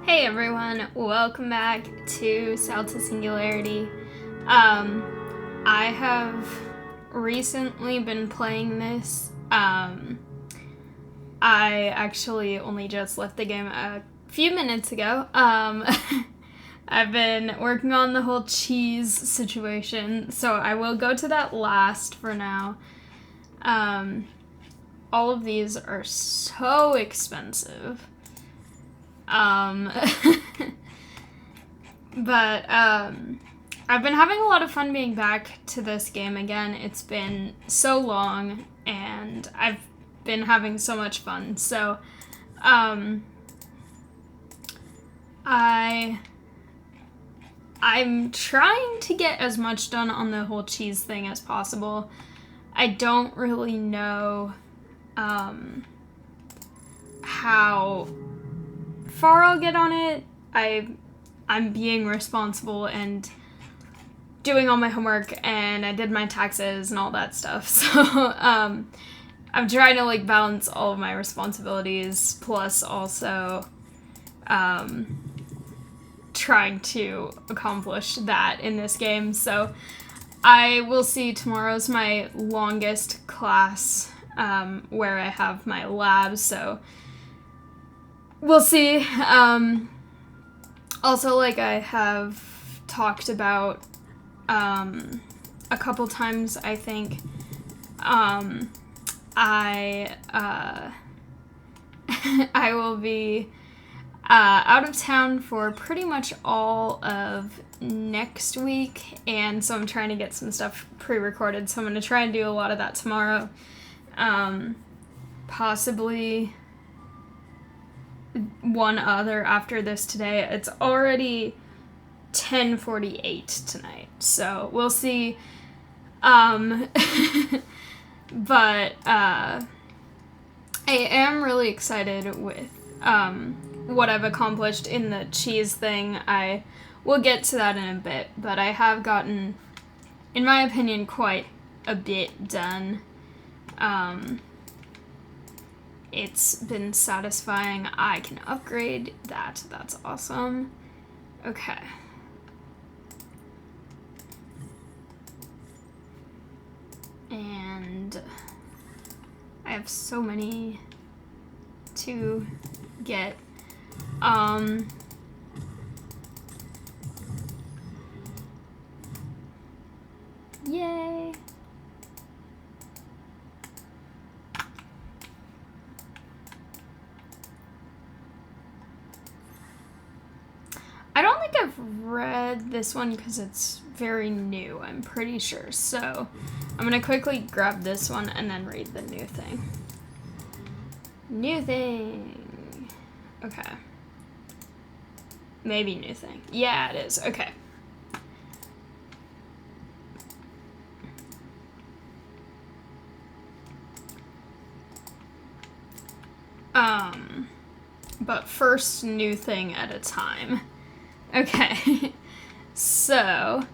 Hey everyone, welcome back to Singularity. I have recently been playing this. I actually only just left the game a few minutes ago. I've been working on the whole cheese situation, so I will go to that last for now. All of these are so expensive. But I've been having a lot of fun being back to this game again. It's been so long, and I've been having so much fun. So, I'm trying to get as much done on the whole cheese thing as possible. I don't really know, how far I'll get on it. I'm being responsible and doing all my homework, and I did my taxes and all that stuff. So I'm trying to balance all of my responsibilities, plus also trying to accomplish that in this game. So I will see. Tomorrow's my longest class, where I have my lab, so we'll see. Also, I have talked about a couple times, I think, I will be out of town for pretty much all of next week, and so I'm trying to get some stuff pre-recorded, so I'm going to try and do a lot of that tomorrow. Possibly one other after this today. It's already 10:48 tonight, so we'll see. But I am really excited with what I've accomplished in the cheese thing. I will get to that in a bit, but I have gotten, in my opinion, quite a bit done. It's been satisfying. I can upgrade that. That's awesome. Okay. And I have so many to get. Yay. I don't think I've read this one because it's very new, I'm pretty sure. So I'm going to quickly grab this one and then read the new thing. New thing. Okay. Maybe new thing. Yeah, it is. Okay. But first, new thing at a time. Okay, so,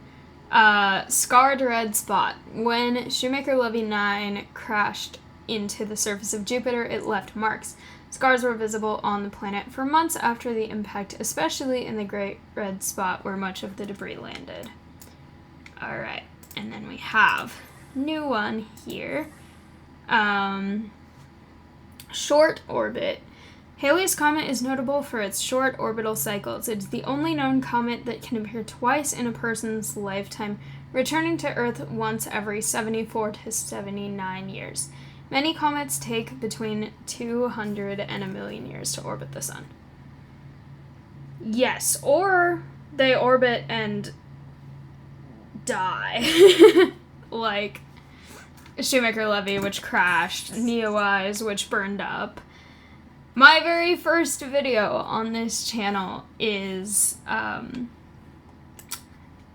scarred red spot. When Shoemaker Levy 9 crashed into the surface of Jupiter, it left marks. Scars were visible on the planet for months after the impact, especially in the great red spot where much of the debris landed. Alright, and then we have new one here. Short orbit. Halley's Comet is notable for its short orbital cycles. It is the only known comet that can appear twice in a person's lifetime, returning to Earth once every 74 to 79 years. Many comets take between 200 and 1,000,000 years to orbit the sun. Yes, or they orbit and die. Like Shoemaker Levy, which crashed, Neowise, which burned up. My very first video on this channel is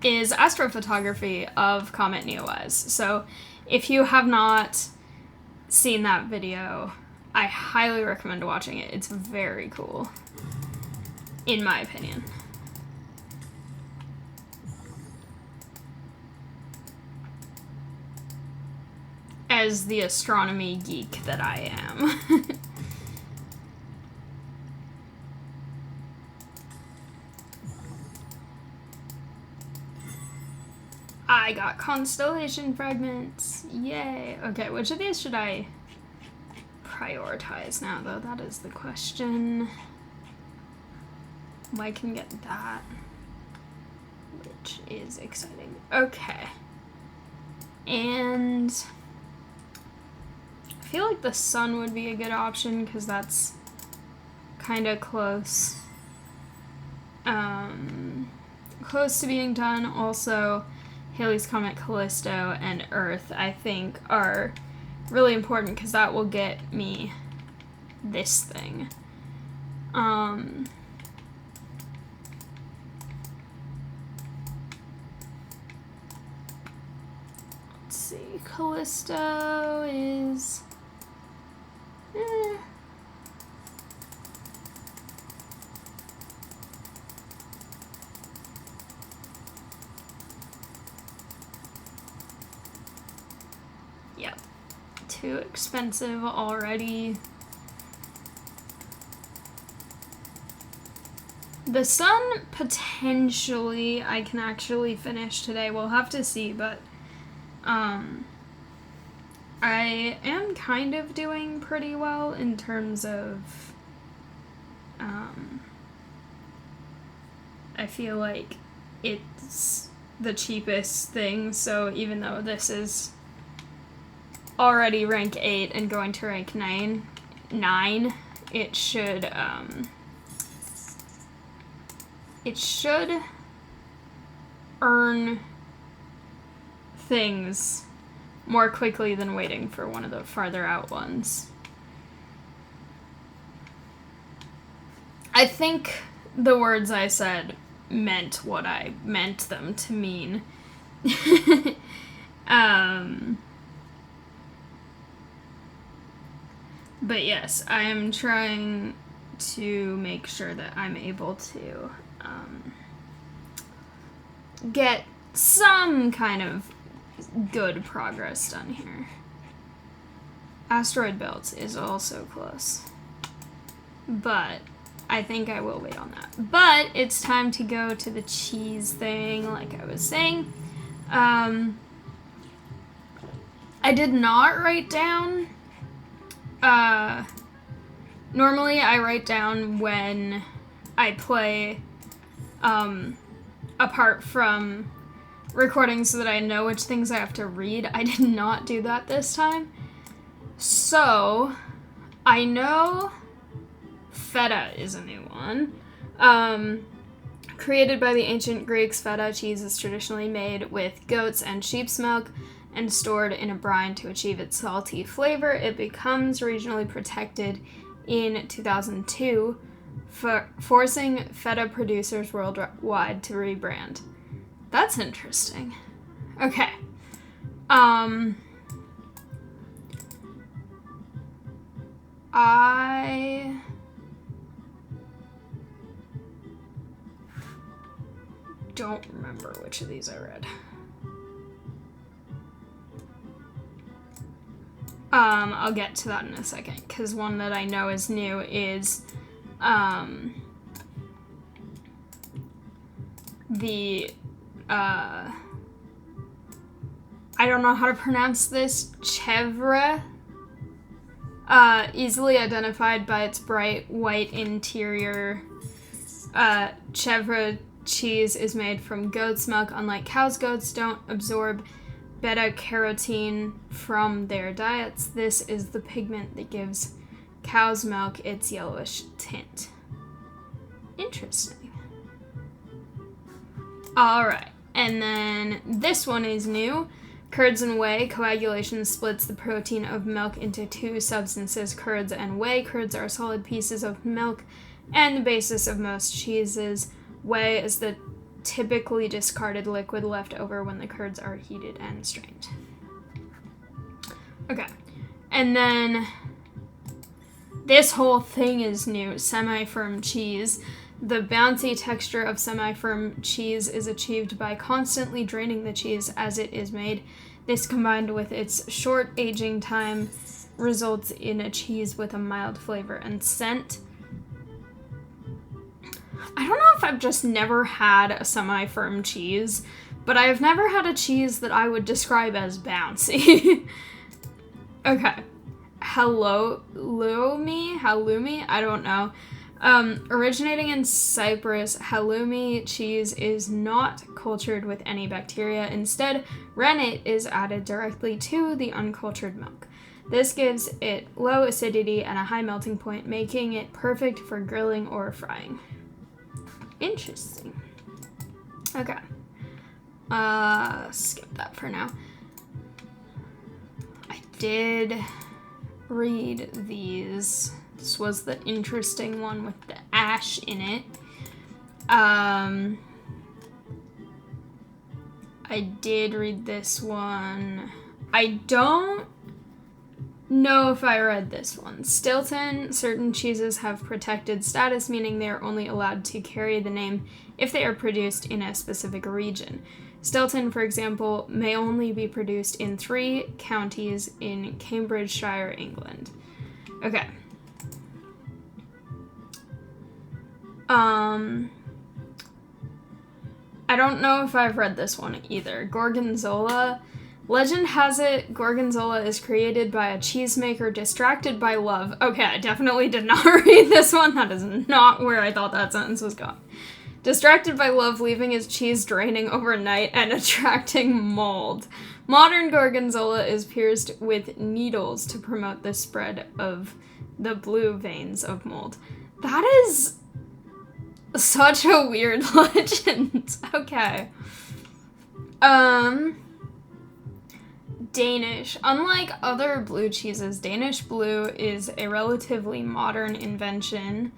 astrophotography of Comet Neowise. So if you have not seen that video, I highly recommend watching it. It's very cool, in my opinion. As the astronomy geek that I am. I got constellation fragments. Yay. Okay, which of these should I prioritize now, though? That is the question. I can get that, which is exciting. Okay. And I feel like the sun would be a good option because that's kind of close. Close to being done. Also, Halley's Comet, Callisto, and Earth, I think, are really important because that will get me this thing. Let's see. Callisto is... Yep. Too expensive already. The sun, potentially, I can actually finish today. We'll have to see, but I am kind of doing pretty well in terms of I feel like it's the cheapest thing, so even though this is already rank 8 and going to rank 9, it should earn things more quickly than waiting for one of the farther out ones. I think the words I said meant what I meant them to mean. But yes, I am trying to make sure that I'm able to get some kind of good progress done here. Asteroid Belt is also close, but I think I will wait on that. But it's time to go to the cheese thing, like I was saying. I did not write down. Normally I write down when I play, apart from recording so that I know which things I have to read. I did not do that this time. So, I know feta is a new one. Created by the ancient Greeks, feta cheese is traditionally made with goat's and sheep's milk and stored in a brine to achieve its salty flavor. It becomes regionally protected in 2002, forcing feta producers worldwide to rebrand. That's interesting. Okay. I don't remember which of these I read. I'll get to that in a second, because one that I know is new is, I don't know how to pronounce this, chèvre, easily identified by its bright white interior. Chèvre cheese is made from goat's milk. Unlike cows, goats don't absorb beta-carotene from their diets. This is the pigment that gives cow's milk its yellowish tint. Interesting. Alright, and then this one is new. Curds and whey. Coagulation splits the protein of milk into two substances, curds and whey. Curds are solid pieces of milk and the basis of most cheeses. Whey is the typically discarded liquid left over when the curds are heated and strained. Okay, and then this whole thing is new. Semi-firm cheese. The bouncy texture of semi-firm cheese is achieved by constantly draining the cheese as it is made. This, combined with its short aging time, results in a cheese with a mild flavor and scent. I don't know if I've just never had a semi-firm cheese, but I have never had a cheese that I would describe as bouncy. Okay. Halloumi? I don't know. Originating in Cyprus, halloumi cheese is not cultured with any bacteria. Instead, rennet is added directly to the uncultured milk. This gives it low acidity and a high melting point, making it perfect for grilling or frying. Interesting. Okay. Skip that for now. I did read these. This was the interesting one with the ash in it. I did read this one. I don't know if I read this one. Stilton, certain cheeses have protected status, meaning they are only allowed to carry the name if they are produced in a specific region. Stilton, for example, may only be produced in 3 counties in Cambridgeshire, England. Okay. I don't know if I've read this one either. Gorgonzola. Legend has it Gorgonzola is created by a cheesemaker distracted by love. Okay, I definitely did not read this one. That is not where I thought that sentence was going. Distracted by love, leaving his cheese draining overnight and attracting mold. Modern Gorgonzola is pierced with needles to promote the spread of the blue veins of mold. That is such a weird legend. Okay. Danish. Unlike other blue cheeses, Danish blue is a relatively modern invention.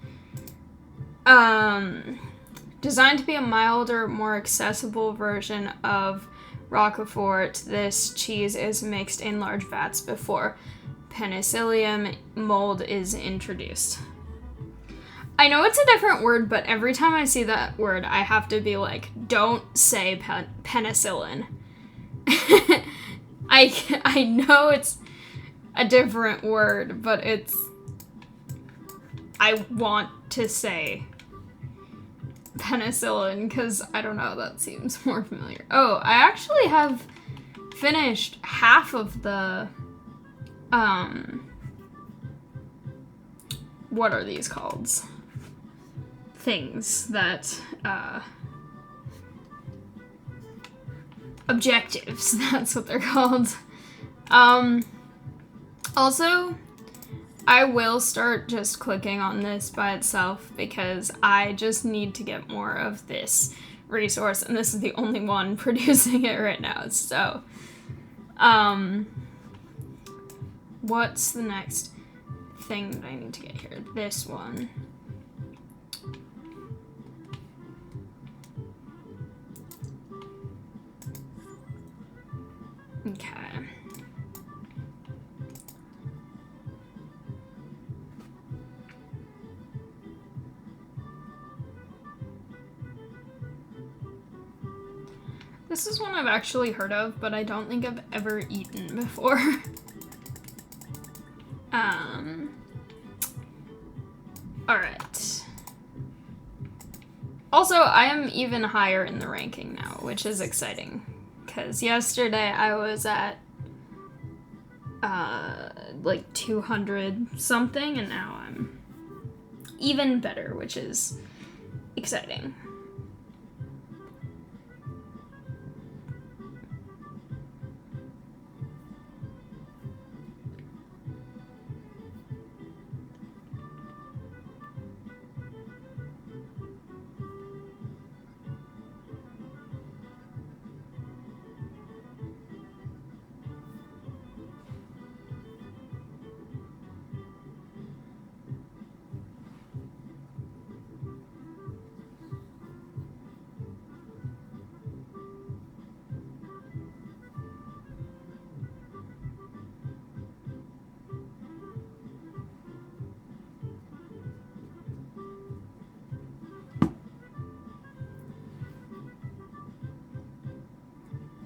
Designed to be a milder, more accessible version of Roquefort, this cheese is mixed in large vats before penicillium mold is introduced. I know it's a different word, but every time I see that word, I have to be like, don't say penicillin. I know it's a different word, but I want to say penicillin because, I don't know, that seems more familiar. Oh, I actually have finished half of the, what are these called? Things that, objectives, that's what they're called. Also, I will start just clicking on this by itself because I just need to get more of this resource, and this is the only one producing it right now, so, what's the next thing that I need to get here? This one. Okay. This is one I've actually heard of, but I don't think I've ever eaten before. Alright. Also, I am even higher in the ranking now, which is exciting. Because yesterday I was at, like 200 something, and now I'm even better, which is exciting.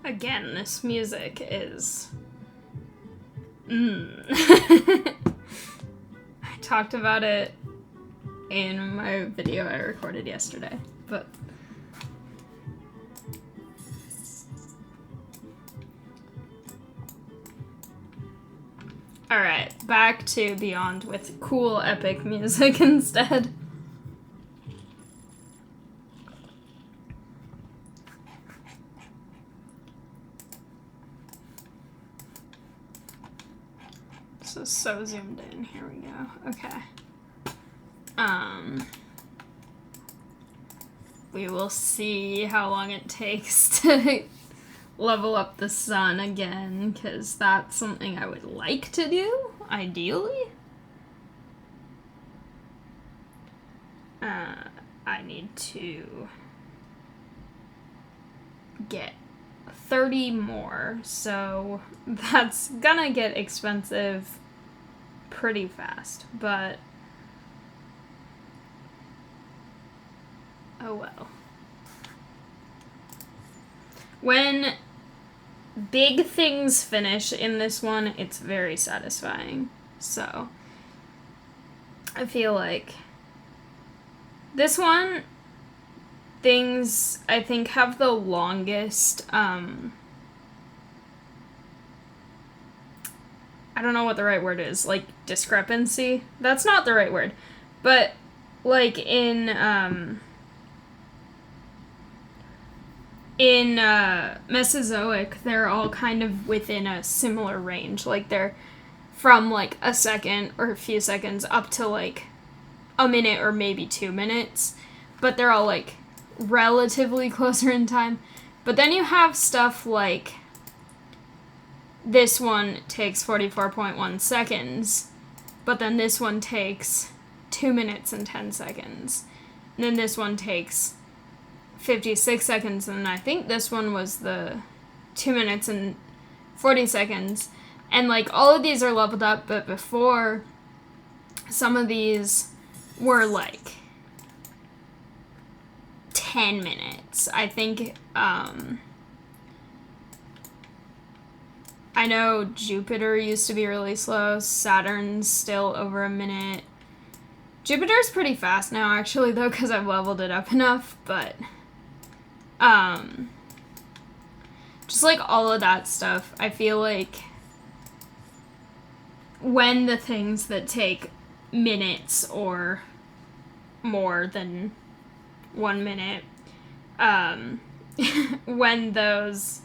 Again, this music is... I talked about it in my video I recorded yesterday, but... Alright, back to Beyond with cool, epic music instead. This is so zoomed in. Here we go. Okay. We will see how long it takes to level up the sun again, because that's something I would like to do, ideally. I need to get 30 more, so that's gonna get expensive pretty fast, but oh well. When big things finish in this one, it's very satisfying. So I feel like this one, things I think have the longest, I don't know what the right word is, like discrepancy. That's not the right word. But like in Mesozoic, they're all kind of within a similar range. Like they're from like a second or a few seconds up to like a minute or maybe 2 minutes. But they're all like relatively closer in time. But then you have stuff like this one takes 44.1 seconds, but then this one takes 2 minutes and 10 seconds. And then this one takes 56 seconds, and I think this one was the 2 minutes and 40 seconds. And like all of these are leveled up, but before, some of these were like 10 minutes. I think, I know Jupiter used to be really slow. Saturn's still over a minute. Jupiter's pretty fast now, actually, though, because I've leveled it up enough, but just like all of that stuff, I feel like when the things that take minutes or more than 1 minute, when those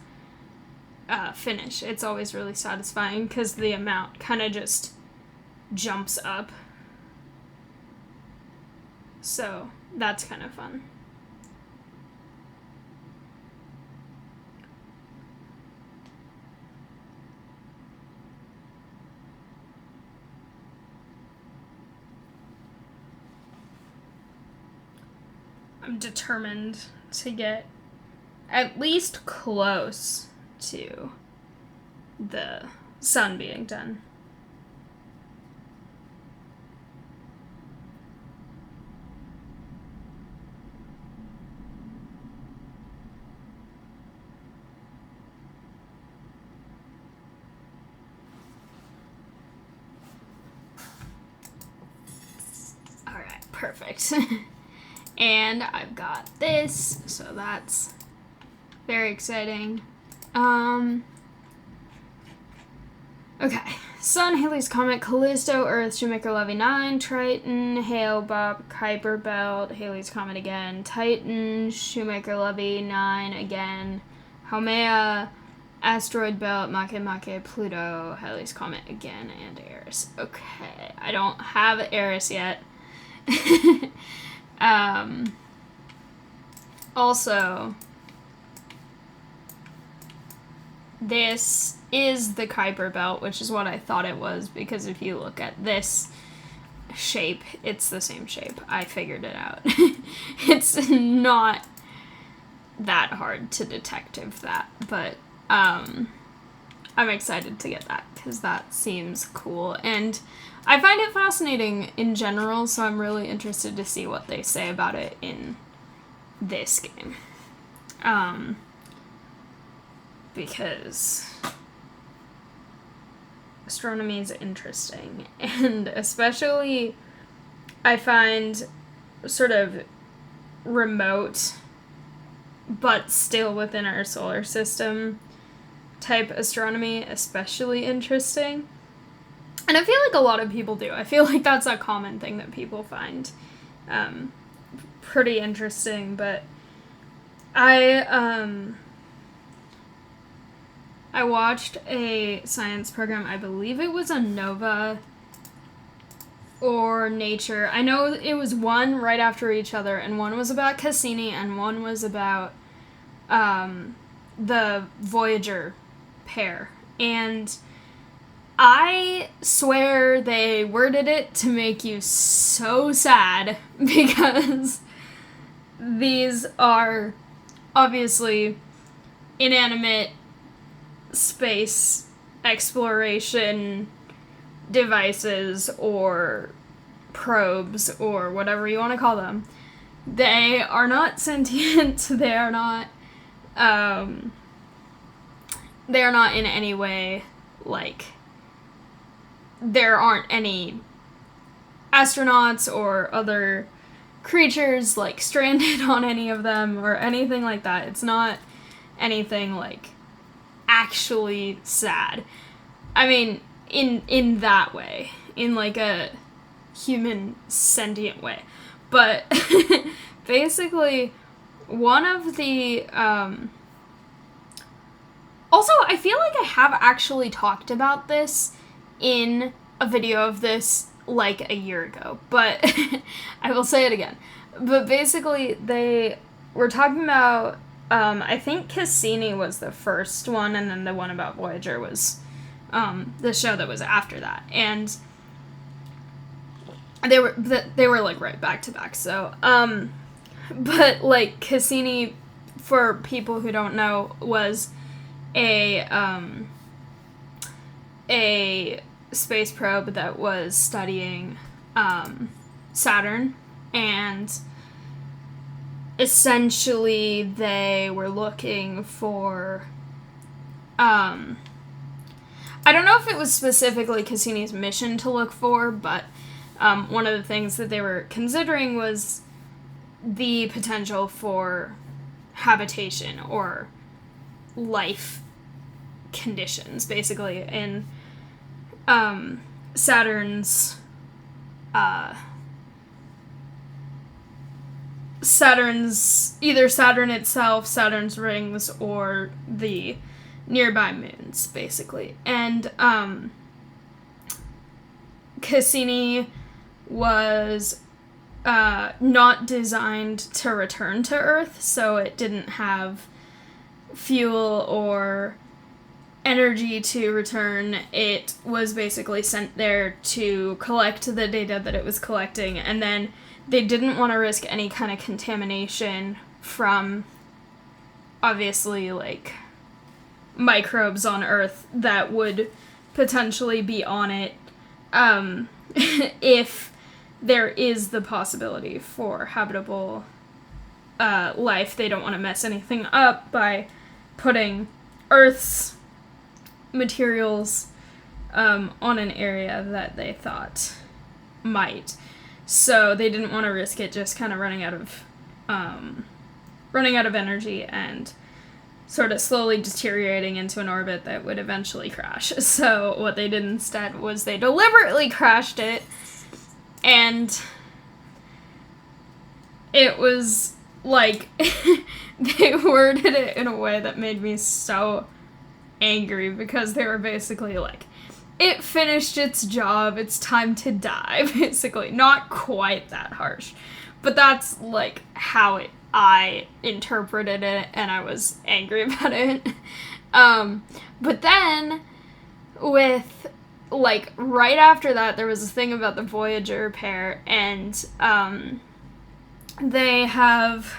finish, it's always really satisfying because the amount kind of just jumps up. So that's kind of fun. I'm determined to get at least close to the sun being done. Alright, perfect. And I've got this, so that's very exciting. Okay. Sun, Halley's Comet, Callisto, Earth, Shoemaker Levy 9, Triton, Hale, Bob, Kuiper Belt, Halley's Comet again, Titan, Shoemaker Levy 9 again, Haumea, Asteroid Belt, Makemake, Pluto, Halley's Comet again, and Eris. Okay. I don't have Eris yet. Also, this is the Kuiper Belt, which is what I thought it was, because if you look at this shape, it's the same shape. I figured it out. It's not that hard to detect if that, but I'm excited to get that, because that seems cool, and I find it fascinating in general, so I'm really interested to see what they say about it in this game. Because astronomy is interesting, and especially I find sort of remote but still within our solar system type astronomy especially interesting. And I feel like a lot of people do. I feel like that's a common thing that people find pretty interesting. But I watched a science program. I believe it was on Nova or Nature. I know it was one right after each other, and one was about Cassini, and one was about the Voyager pair. And I swear they worded it to make you so sad, because these are obviously inanimate space exploration devices or probes or whatever you want to call them. They are not sentient. They are not in any way, like, there aren't any astronauts or other creatures, like, stranded on any of them or anything like that. It's not anything, like, actually sad. I mean, in that way, in, like, a human sentient way. But basically, one of the also, I feel like I have actually talked about this in a video of this like a year ago, but I will say it again. But basically, they were talking about, I think Cassini was the first one, and then the one about Voyager was the show that was after that. And they were like right back to back. So, but like Cassini, for people who don't know, was a space probe that was studying Saturn, and essentially they were looking for I don't know if it was specifically Cassini's mission to look for, but one of the things that they were considering was the potential for habitation or life conditions, basically, in Saturn's either Saturn itself, Saturn's rings, or the nearby moons, basically. And Cassini was not designed to return to Earth, so it didn't have fuel or energy to return. It was basically sent there to collect the data that it was collecting, and then they didn't want to risk any kind of contamination from, obviously, like, microbes on Earth that would potentially be on it if there is the possibility for habitable life. They don't want to mess anything up by putting Earth's materials on an area that they thought might. So they didn't want to risk it just kind of running out of energy and sort of slowly deteriorating into an orbit that would eventually crash. So what they did instead was they deliberately crashed it, and it was like they worded it in a way that made me so angry, because they were basically like, it finished its job, it's time to die, basically. Not quite that harsh, but that's like how I interpreted it, and I was angry about it. But then with, like, right after that, there was a thing about the Voyager pair, and they have,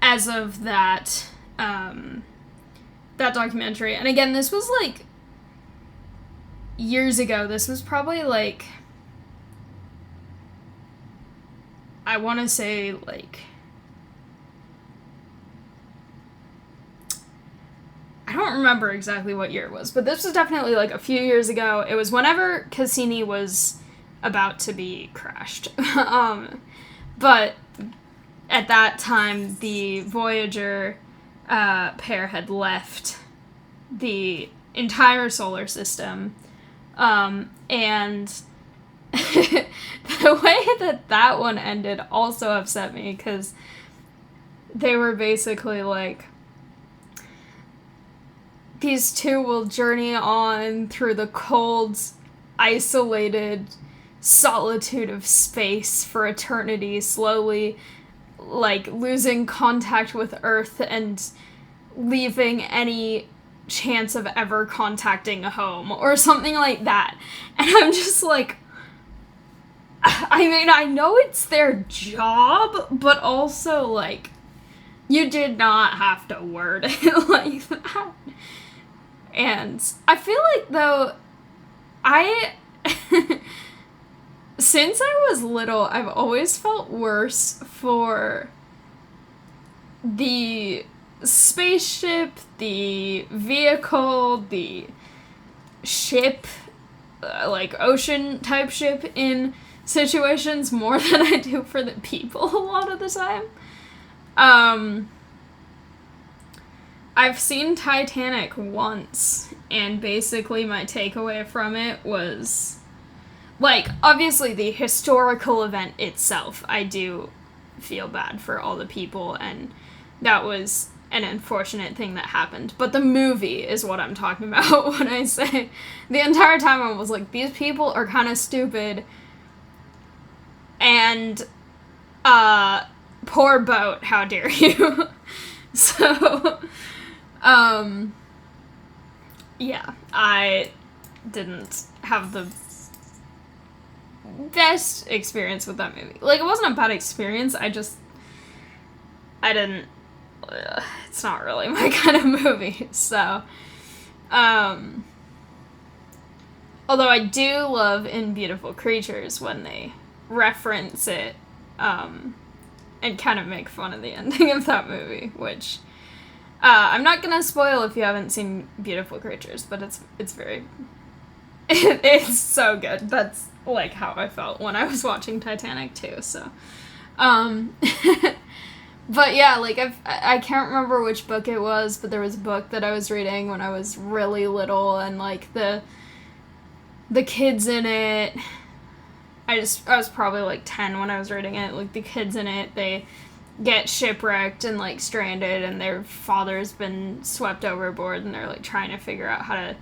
as of that documentary, and again, this was like years ago. This was probably like, I want to say like, I don't remember exactly what year it was, but this was definitely like a few years ago. It was whenever Cassini was about to be crashed. But at that time, the Voyager pair had left the entire solar system And the way that one ended also upset me, because they were basically like, these two will journey on through the cold, isolated solitude of space for eternity, slowly, like, losing contact with Earth and leaving any chance of ever contacting a home, or something like that. And I'm just like, I mean, I know it's their job, but also, like, you did not have to word it like that. And I feel like, though, since I was little, I've always felt worse for the spaceship, the vehicle, the ship, like ocean type ship in situations more than I do for the people a lot of the time. I've seen Titanic once, and basically my takeaway from it was, like, obviously the historical event itself, I do feel bad for all the people, and that was an unfortunate thing that happened. But the movie is what I'm talking about when I say, the entire time I was like, these people are kind of stupid, and, poor boat, how dare you. So, yeah, I didn't have the best experience with that movie. Like, it wasn't a bad experience, I didn't, it's not really my kind of movie, so, although I do love in Beautiful Creatures when they reference it, and kind of make fun of the ending of that movie, which, I'm not gonna spoil if you haven't seen Beautiful Creatures, but it's very, it's so good. That's, like, how I felt when I was watching Titanic, too, so, but yeah, like, I can't remember which book it was, but there was a book that I was reading when I was really little, and, like, the kids in it, I was probably, like, 10 when I was reading it, like, the kids in it, they get shipwrecked and, like, stranded, and their father's been swept overboard, and they're, like, trying to figure out how to,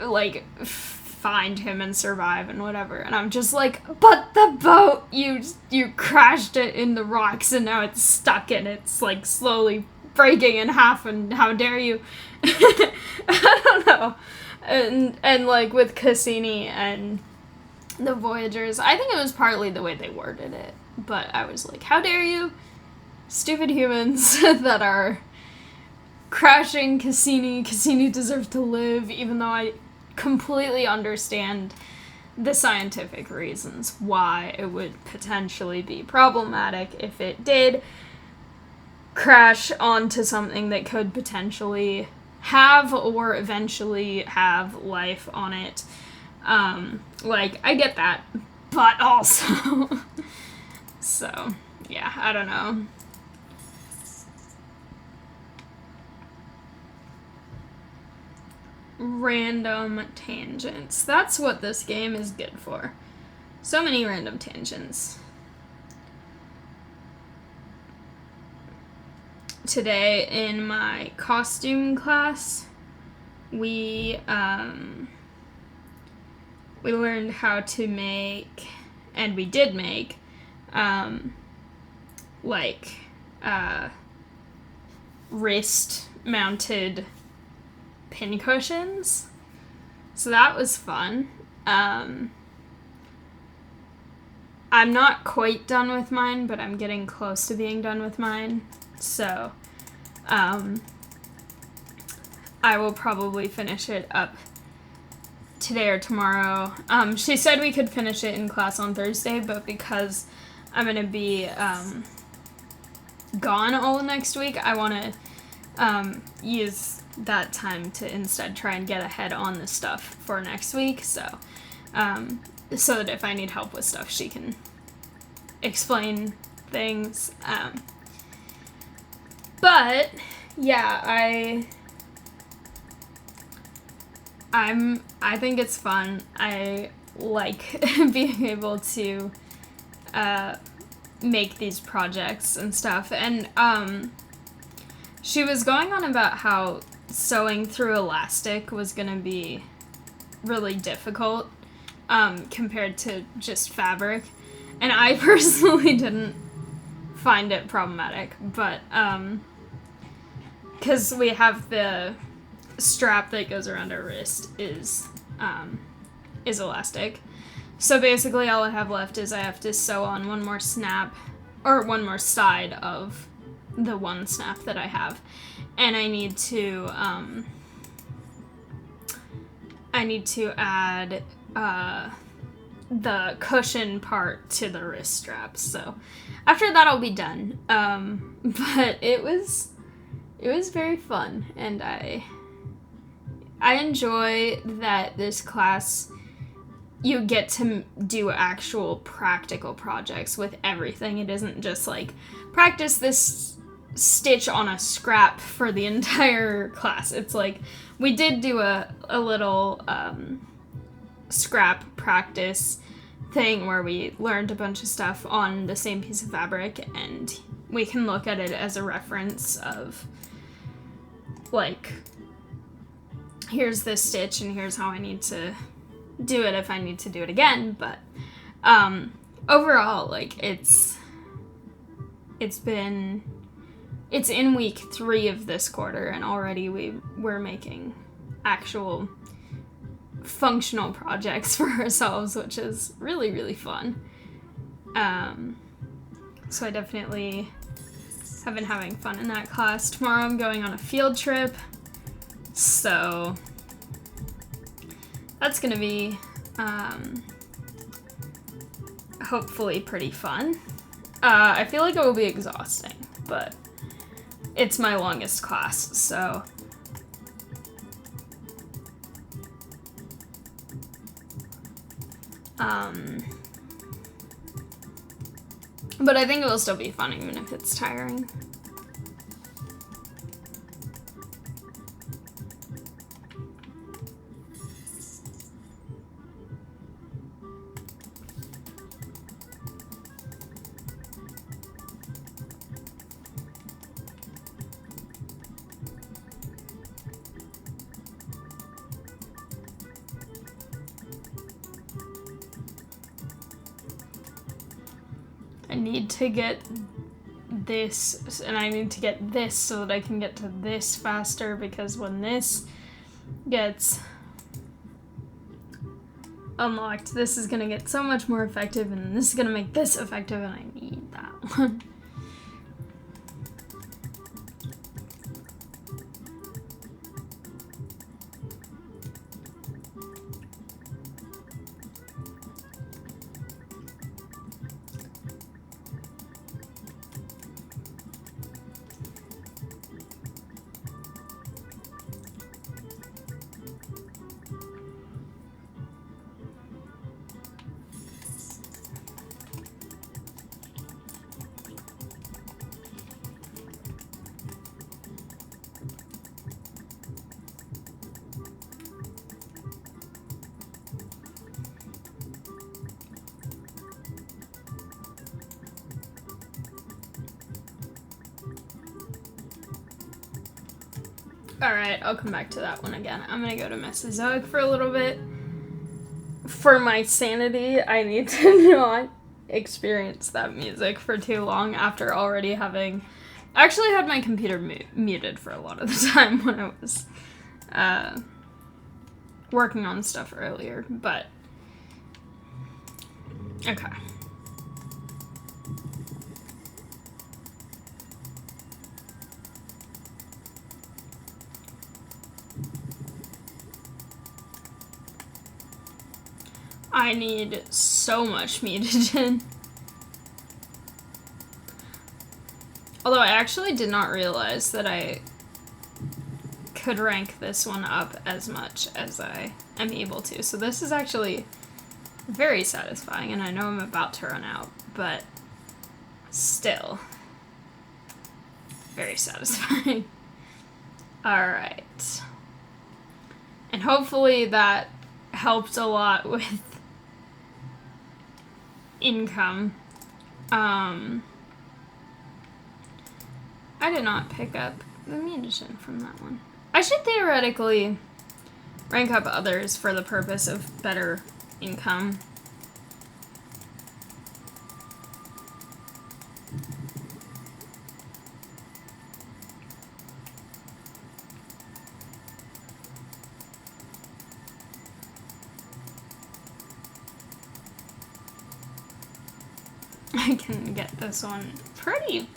like, find him and survive and whatever, and I'm just like, but the boat, you crashed it in the rocks, and now it's stuck, and it's, like, slowly breaking in half, and how dare you. I don't know. And, like, with Cassini and the Voyagers, I think it was partly the way they worded it, but I was like, how dare you, stupid humans that are crashing Cassini deserves to live, even though I completely understand the scientific reasons why it would potentially be problematic if it did crash onto something that could potentially have or eventually have life on it. Like, I get that, but also, so, yeah, I don't know. Random tangents. That's what this game is good for. So many random tangents. Today, in my costume class, we learned how to make, and we did make, like, wrist-mounted pincushions. So that was fun. I'm not quite done with mine, but I'm getting close to being done with mine. So, I will probably finish it up today or tomorrow. She said we could finish it in class on Thursday, but because I'm gonna be, gone all next week, I want to, use that time to instead try and get ahead on the stuff for next week, so that if I need help with stuff, she can explain things. But, yeah, I think it's fun. I like being able to make these projects and stuff. And she was going on about how sewing through elastic was gonna be really difficult compared to just fabric. And I personally didn't find it problematic, but because we have the strap that goes around our wrist is elastic. So basically all I have left is I have to sew on one more snap, or one more side of the one snap that I have. And I need to add the cushion part to the wrist strap. So after that I'll be done. But it was very fun, and I enjoy that this class you get to do actual practical projects with everything. It isn't just like practice this stitch on a scrap for the entire class. It's like we did do a little scrap practice thing where we learned a bunch of stuff on the same piece of fabric, and we can look at it as a reference of like, here's this stitch and here's how I need to do it if I need to do it again. But overall, like, it's in week 3 of this quarter, and already we're making actual functional projects for ourselves, which is really, really fun. So I definitely have been having fun in that class. Tomorrow I'm going on a field trip, so that's gonna be hopefully pretty fun. I feel like it will be exhausting, but it's my longest class, so but I think it will still be fun even if it's tiring. I need to get this, and I need to get this so that I can get to this faster, because when this gets unlocked, this is gonna get so much more effective, and this is gonna make this effective, and I need that one. Alright, I'll come back to that one again. I'm gonna go to Mesozoic for a little bit. For my sanity, I need to not experience that music for too long after already having... I actually had my computer muted for a lot of the time when I was working on stuff earlier, but... Okay. I need so much mutagen. Although I actually did not realize that I could rank this one up as much as I am able to. So this is actually very satisfying, and I know I'm about to run out, but still very satisfying. Alright. And hopefully that helped a lot with income. I did not pick up the munition from that one. I should theoretically rank up others for the purpose of better income. I can get this one pretty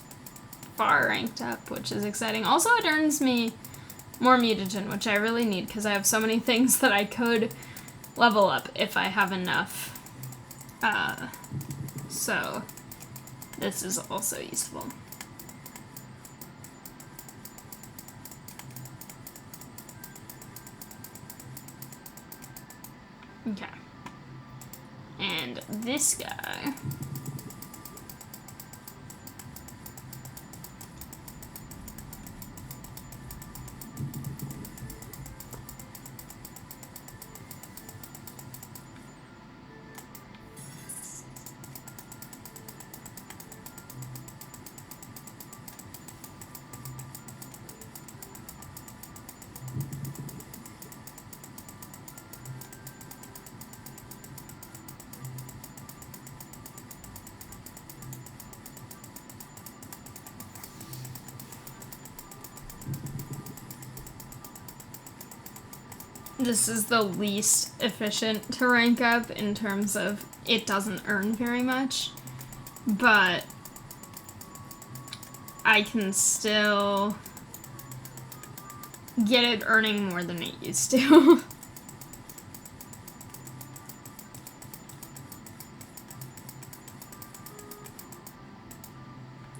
far ranked up, which is exciting. Also, it earns me more mutagen, which I really need because I have so many things that I could level up if I have enough. So this is also useful. Okay. And this guy. This is the least efficient to rank up in terms of it doesn't earn very much, but I can still get it earning more than it used to.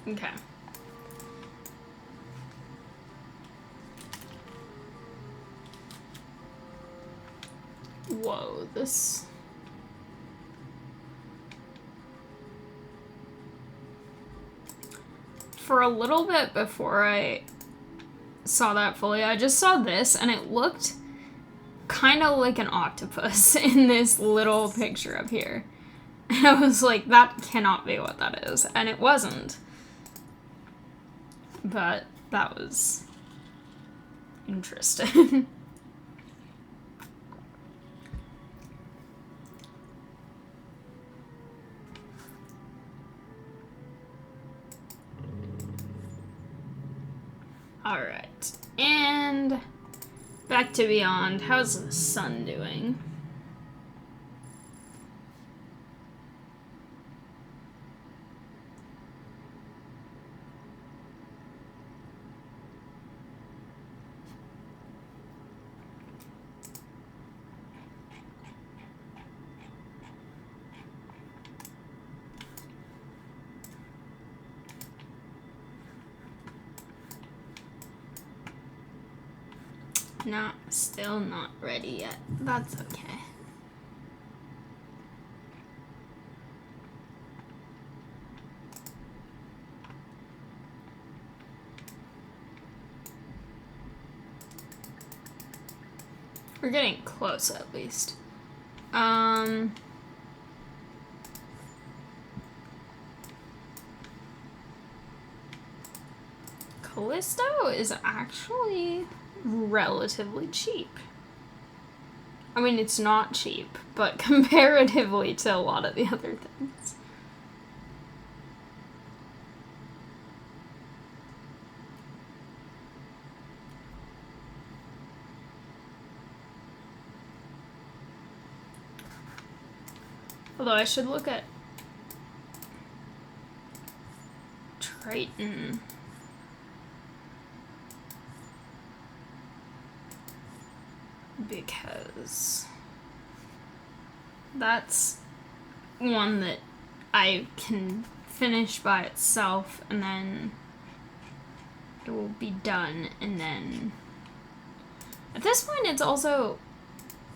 Okay. Whoa, this... For a little bit before I saw that fully, I just saw this, and it looked kind of like an octopus in this little picture up here. And I was like, that cannot be what that is. And it wasn't. But that was interesting. Alright, and back to Beyond. How's the sun doing? Still not ready yet. That's okay. We're getting close at least. Callisto is actually relatively cheap. I mean, it's not cheap, but comparatively to a lot of the other things. Although I should look at Triton. Because that's one that I can finish by itself and then it will be done, and then at this point it's also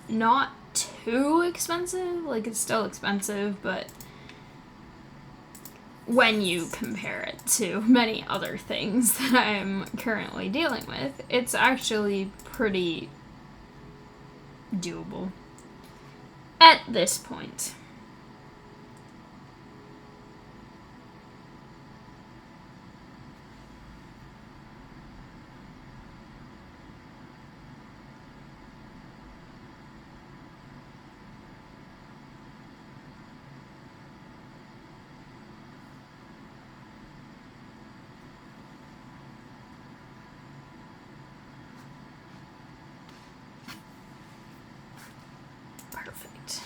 not too expensive. Like, it's still expensive, but when you compare it to many other things that I'm currently dealing with, it's actually pretty doable at this point. Perfect.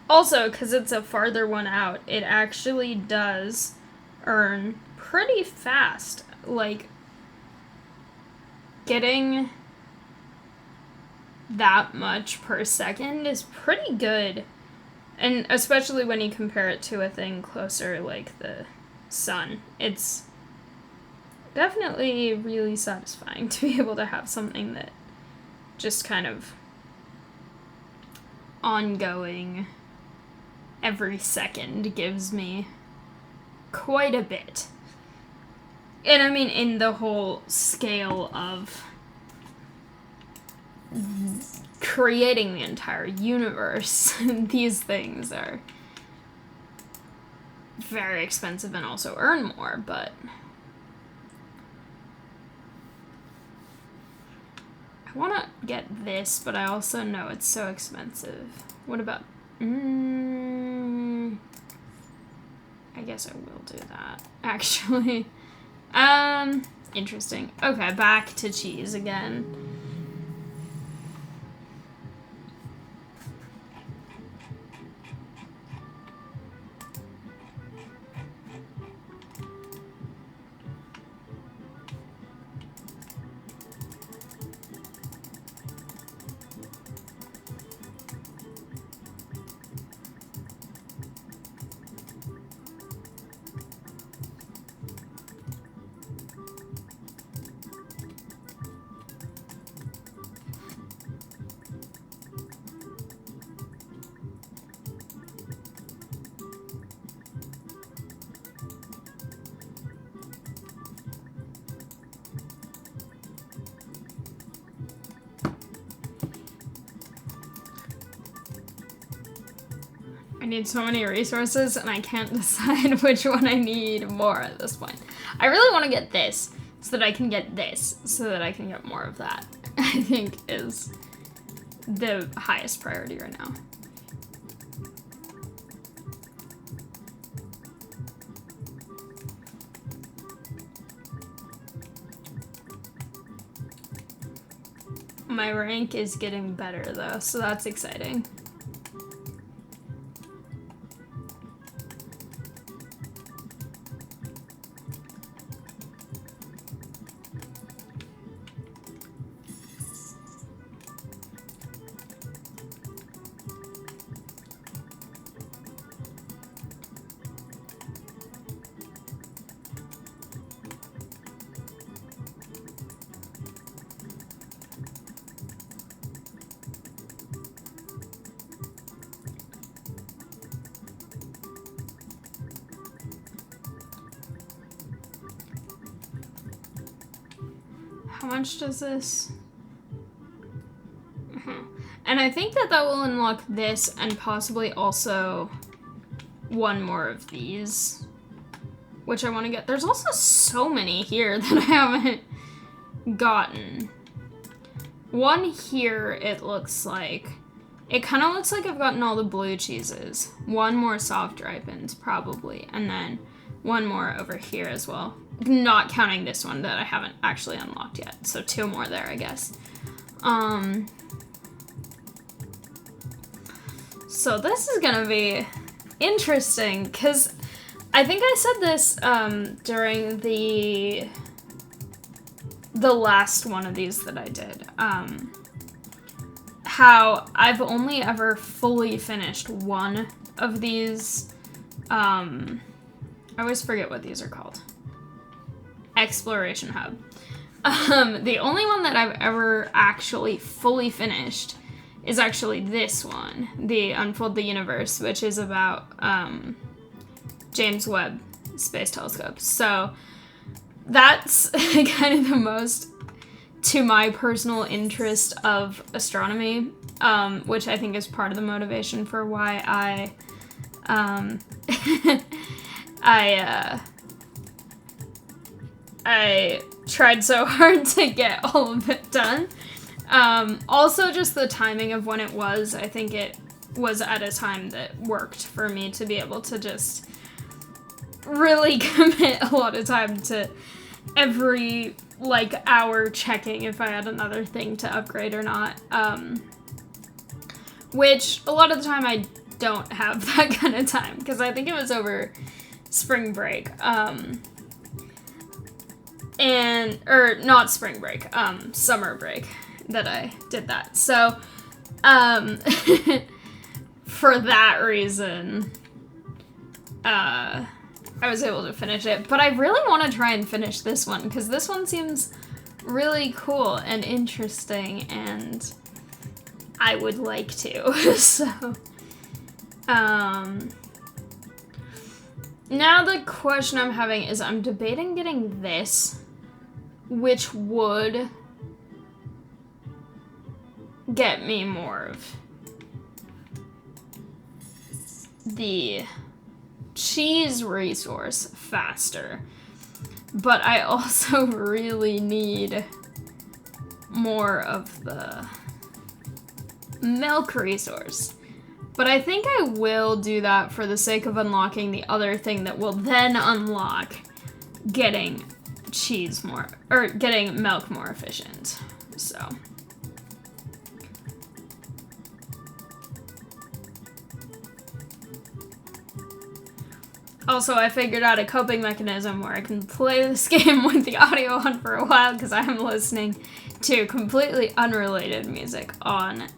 Also, because it's a farther one out, it actually does earn pretty fast. Like, getting that much per second is pretty good. And especially when you compare it to a thing closer like the sun. It's definitely really satisfying to be able to have something that just kind of ongoing every second gives me quite a bit. And I mean, in the whole scale of creating the entire universe, these things are very expensive and also earn more, but I want to get this, but I also know it's so expensive. What about... I guess I will do that, actually. Interesting. Okay, back to cheese again. I need so many resources, and I can't decide which one I need more at this point. I really want to get this, so that I can get this, so that I can get more of that. I think is the highest priority right now. My rank is getting better, though, so that's exciting. How much does this? And I think that will unlock this and possibly also one more of these, which I want to get. There's also so many here that I haven't gotten. One here, it looks like. It kind of looks like I've gotten all the blue cheeses. One more soft ripened, probably. And then one more over here as well. Not counting this one that I haven't actually unlocked yet. So 2 more there, I guess. So this is gonna be interesting, because I think I said this during the last one of these that I did. How I've only ever fully finished one of these. I always forget what these are called. Exploration Hub. The only one that I've ever actually fully finished is actually this one, the Unfold the Universe, which is about James Webb Space Telescope. So that's kind of the most, to my personal interest of astronomy, which I think is part of the motivation for why I tried so hard to get all of it done. Also, just the timing of when it was, I think it was at a time that worked for me to be able to just really commit a lot of time to every, like, hour checking if I had another thing to upgrade or not. Which, a lot of the time, I don't have that kind of time, because I think it was over spring break. Or not spring break, summer break that I did that. So, for that reason, I was able to finish it. But I really want to try and finish this one, because this one seems really cool and interesting, and I would like to. So, now the question I'm having is I'm debating getting this, which would get me more of the cheese resource faster, but I also really need more of the milk resource. But I think I will do that for the sake of unlocking the other thing that will then unlock getting getting milk more efficient. So. Also, I figured out a coping mechanism where I can play this game with the audio on for a while, because I'm listening to completely unrelated music on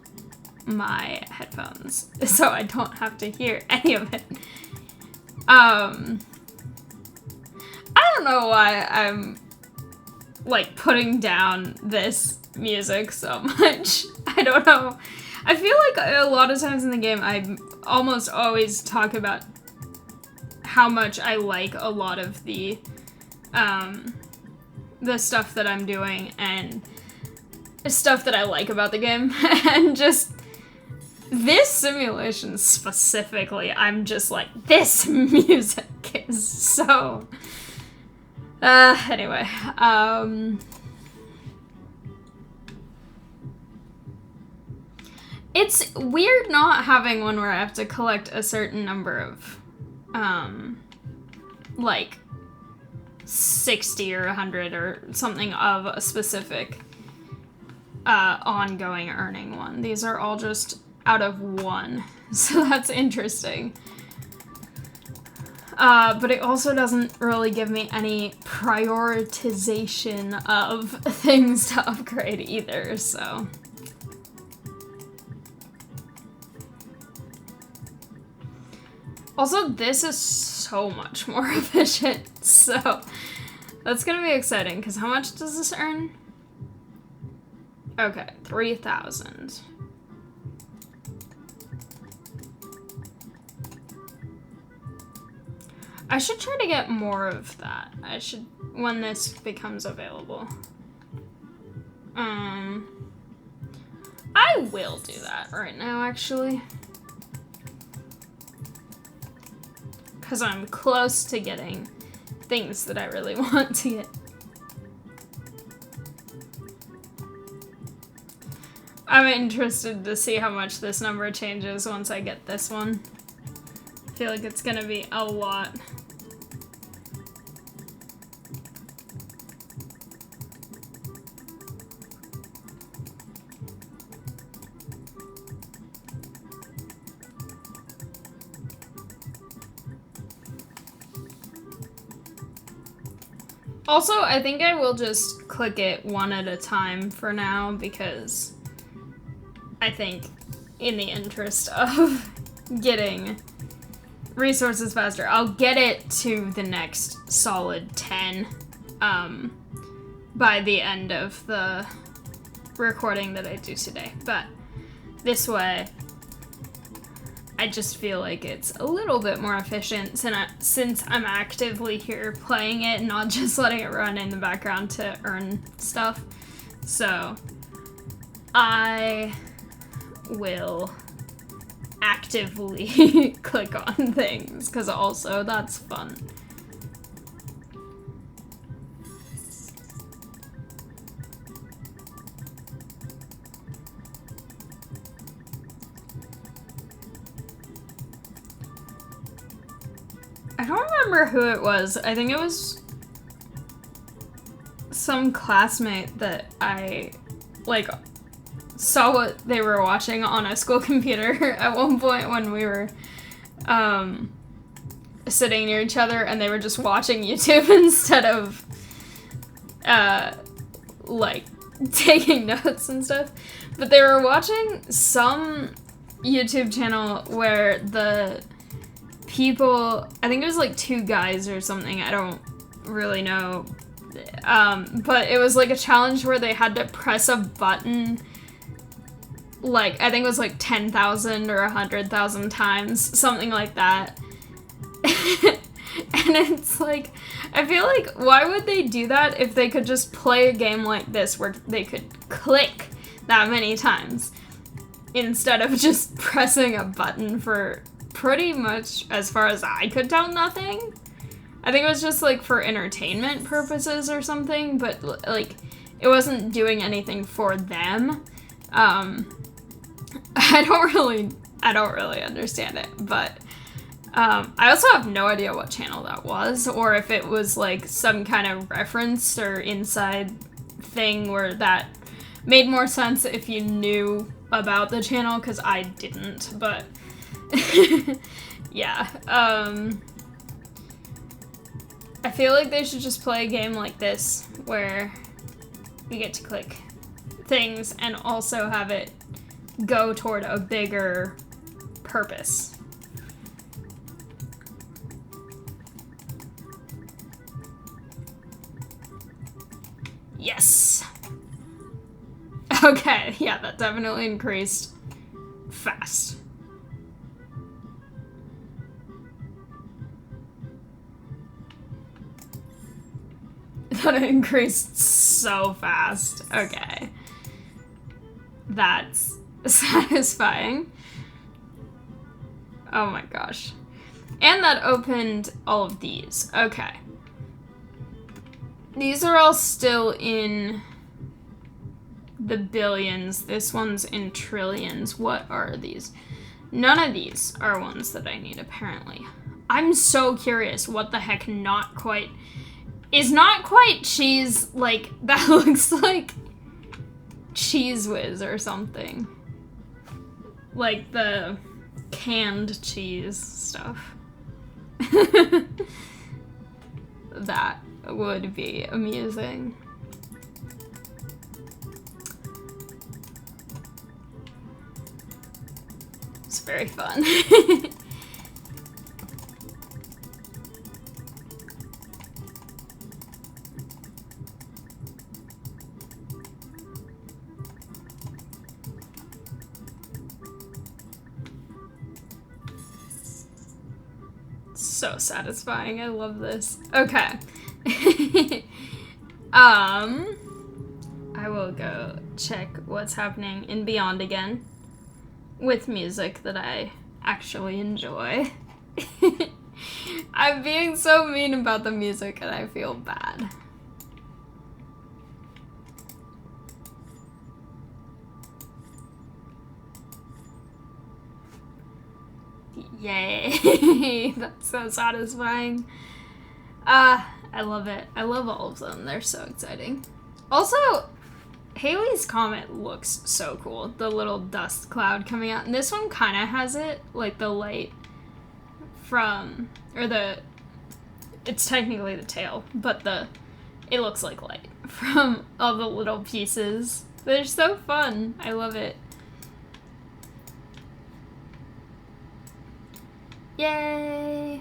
my headphones, so I don't have to hear any of it. I don't know why I'm, like, putting down this music so much. I don't know. I feel like a lot of times in the game, I almost always talk about how much I like a lot of the stuff that I'm doing and stuff that I like about the game. And just this simulation specifically, I'm just like, this music is so... anyway, it's weird not having one where I have to collect a certain number of, like, 60 or 100 or something of a specific, ongoing earning one. These are all just out of one, so that's interesting. But it also doesn't really give me any prioritization of things to upgrade either, so. Also, this is so much more efficient, so that's gonna be exciting, because how much does this earn? Okay, 3,000. I should try to get more of that. I should, when this becomes available. I will do that right now, actually. Because I'm close to getting things that I really want to get. I'm interested to see how much this number changes once I get this one. I feel like it's gonna be a lot. Also, I think I will just click it one at a time for now, because I think in the interest of getting resources faster, I'll get it to the next solid 10 by the end of the recording that I do today. But this way, I just feel like it's a little bit more efficient since I'm actively here playing it and not just letting it run in the background to earn stuff. So I will actively click on things, because also that's fun. I don't remember who it was. I think it was some classmate that I, like, saw what they were watching on a school computer at one point when we were sitting near each other, and they were just watching YouTube instead of like taking notes and stuff. But they were watching some YouTube channel where the people, I think it was like two guys or something, I don't really know, but it was like a challenge where they had to press a button, like, I think it was like 10,000 or 100,000 times, something like that. And it's like, I feel like, why would they do that if they could just play a game like this where they could click that many times instead of just pressing a button for pretty much, as far as I could tell, nothing? I think it was just like for entertainment purposes or something, but like it wasn't doing anything for them. I don't really understand it, but I also have no idea what channel that was, or if it was like some kind of reference or inside thing where that made more sense if you knew about the channel, because I didn't, but yeah. I feel like they should just play a game like this where we get to click things and also have it go toward a bigger purpose. Yes. Okay, yeah, that definitely increased fast. That increased so fast. Okay. That's satisfying. Oh my gosh. And that opened all of these. Okay. These are all still in the billions. This one's in trillions. What are these? None of these are ones that I need, apparently. I'm so curious what the heck not quite... is not quite cheese, like, that looks like Cheese Whiz or something. Like the canned cheese stuff. That would be amusing. It's very fun. So satisfying. I love this. Okay. I will go check what's happening in Beyond again with music that I actually enjoy. I'm being so mean about the music and I feel bad. Yay. That's so satisfying. I love it. I love all of them. They're so exciting. Also, Halley's Comet looks so cool. The little dust cloud coming out. And this one kind of has it, like the light from, or the, it's technically the tail, but it looks like light from all the little pieces. They're so fun. I love it. Yay!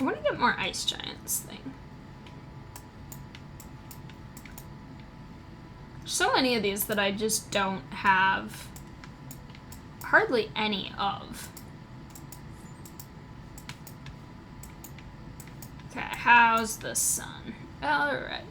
I want to get more Ice Giants thing. So many of these that I just don't have hardly any of. Okay, how's the sun? Alright.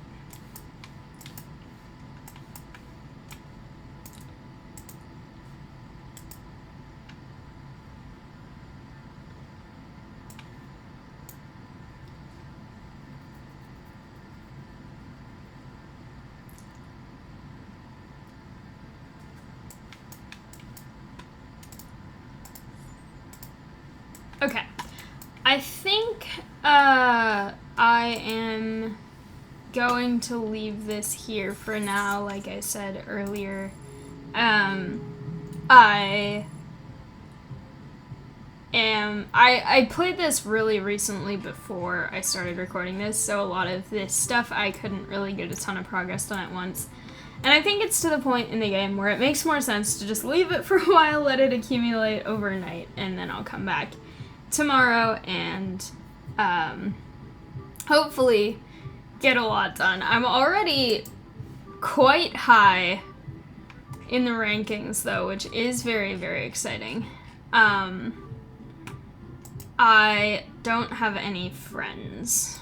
think I am going to leave this here for now, like I said earlier. I played this really recently before I started recording this, so a lot of this stuff I couldn't really get a ton of progress done at once. And I think it's to the point in the game where it makes more sense to just leave it for a while, let it accumulate overnight, and then I'll come back tomorrow and hopefully get a lot done. I'm already quite high in the rankings, though, which is very, very exciting. I don't have any friends,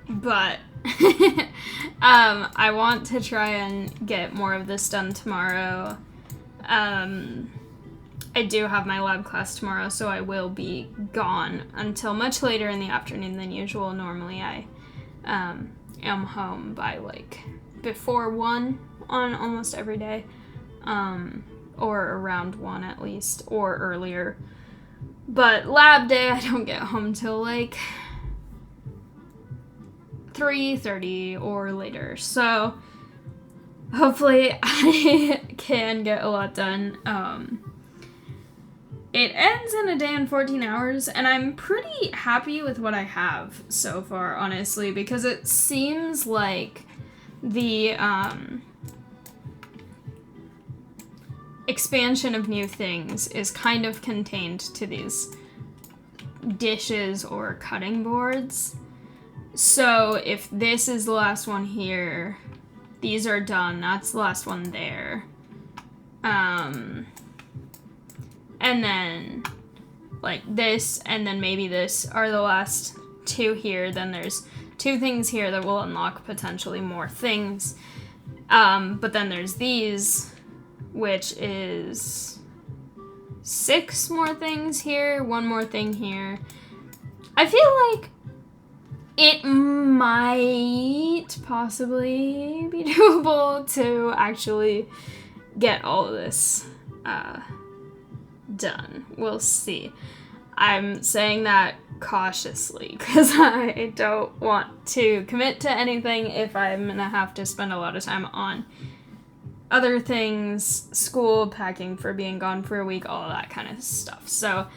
but I want to try and get more of this done tomorrow. I do have my lab class tomorrow, so I will be gone until much later in the afternoon than usual. Normally I am home by like before 1 on almost every day, or around 1 at least, or earlier. But lab day, I don't get home till like 3:30 or later. So hopefully I can get a lot done. It ends in a day and 14 hours, and I'm pretty happy with what I have so far, honestly, because it seems like the expansion of new things is kind of contained to these dishes or cutting boards. So if this is the last one here, these are done, that's the last one there. And then like this and then maybe this are the last 2 here. Then there's 2 things here that will unlock potentially more things. But then there's these, which is 6 more things here, 1 more thing here. I feel like it might possibly be doable to actually get all of this done. We'll see. I'm saying that cautiously because I don't want to commit to anything if I'm gonna have to spend a lot of time on other things, school, packing for being gone for a week, all that kind of stuff. So,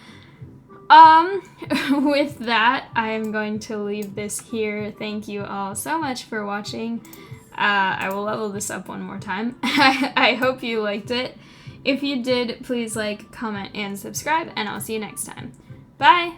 with that, I am going to leave this here. Thank you all so much for watching. I will level this up one more time. I hope you liked it. If you did, please like, comment, and subscribe, and I'll see you next time. Bye!